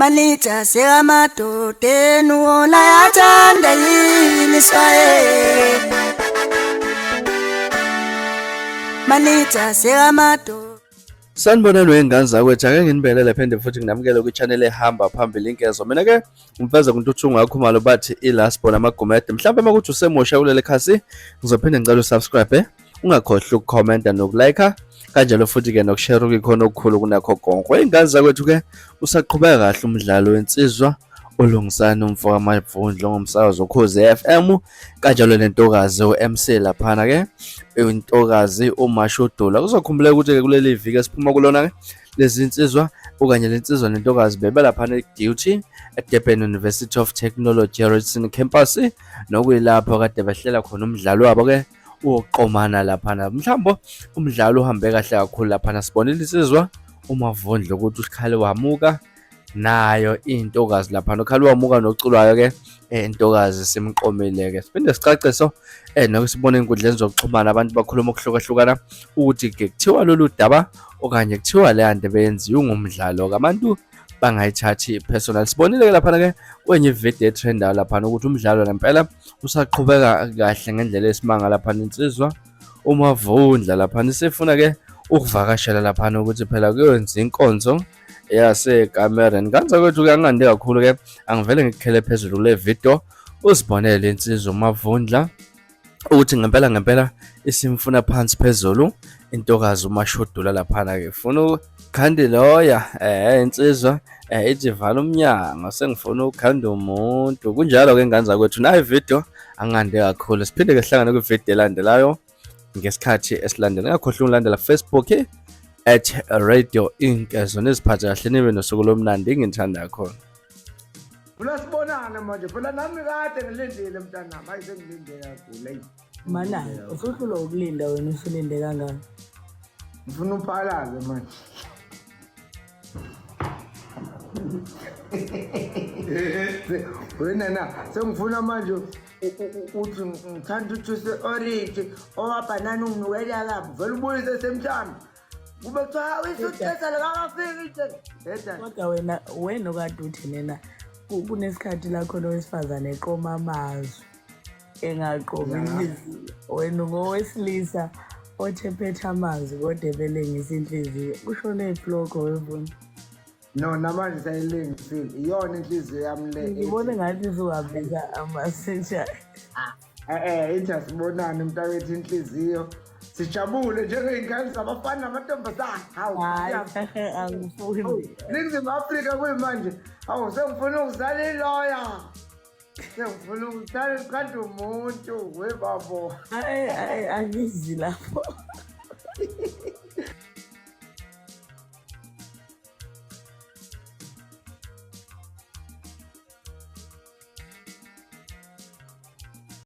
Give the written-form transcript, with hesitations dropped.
Malita sekamadode nuwola yathanda yini swaye Malita sekamadode. Sanibonani wengane zakwethu, ake nginibelele phinde futhi nginamukele kwi-channel ehamba phambili inkezo. Mina ke ngimfeza kuNtuthu ngakhumalo bathi iLasbona Magumede. Mhlawumbe makuthi usemusha kuleli khasi, ngizophinde ngicela usubscribe, ungakhohlwa ukukhomenta nokulike, kanjalo futhi ke nokushare kukhona okukhulu kunakho konke. Wengane zakwethu ke usaqhubeka kahle umdlalo wensizwa olungisana umfoka Mavundla ngomsakazo Ukhozi FM, kanjalo nentokazi uMC laphana ke intokazi uMashodula. Kuzokhumbula ukuthi ke kuleli viki esiphuma kulona ke lezi insizwa okanye lensizwa nentokazi bebelaphana e-duty eDurban University of Technology Richardson campus, nokuyilapho kade behlela khona umdlalo wabo ke uqomana laphana. Mhlawumbe umdlalo uhambe kahle kakhulu laphana, sibonile insizwa uMavundla ukuthi usikhale wamuka nayo intokazi laphana, ukhali wamuka noculwayo ke intokazi simqomile ke. Siphinde sicaciso nokusibona inkundleni zokuxhumana abantu bakhuluma ukuhlukahlukana ukuthi ke kuthiwa lolu daba okanye kuthiwa le nto beyenziwe ngumdlalo kabantu bangayithathi personal. Sibonile ke laphana ke kwenye video trender laphana ukuthi umdlalo ngempela usaqhubeka kahle ngendlela esimanga laphana. Insizwa uMavundla laphana sifuna ke ukuvakashela laphana ukuthi phela kuyenza inkonzo yaseCameron. Kanza kwethu ke angande kakhulu ke angivele ngikukhele phezulu kule video usibonele insizwa uMavundla ukuthi ngempela isimfuna phansi phezulu intokazi uMashodula laphana ke funa ukhandi loya insizwa ithi vala umnyango sengifuna ukhanda umuntu kunjalo ke nganza kwethu. Nayo video angande kakhulu, siphinde ke sihlangane kwivideo elandelayo ngesikhathi esilandela. Ngakhohlwa ukulandela Facebook @Radio Inkezo. Neziphathe kahle nibe nosuku lomnandi ngithanda kakhulu. Phela sibonana manje, phela nami kade ngilindile mntanami, hayi sengilinde kakhulu. Mana, usuhlula ukulinda wena usulinde kangaka? Ngifuna uphalaze manje. Wena na, sengifuna manje uthi ngithanda ujuice orange owabanana unginukela kabi, vele ubuyise semhlanje. Kube kuthiwa uyisuthetha lekakafiki. Kodwa wena okade uthi nena kunesikhathi lakho lowesifazane eqoma amazwi engaqomi inhliziyo. Wena ungowesilisa othephetha amazwi kodwa ebelengisa inhliziyo. Kushone ibloko wevuna. No, namanje sayilengisile. Iyona inhliziyo yami le. Ngibone ngathi uzohambisa amasenja. Ithi asibonane mntakwethu inhliziyo. Sijabule njengey'ngane zabafana namantombazane. Hawu, angifuni. Ningizimu Afrika kuyimanje. Hawu, sengifuna ukuzala iloya. Sengifuna ukuzala ukhanda umuntu webabo. Angizi lapho.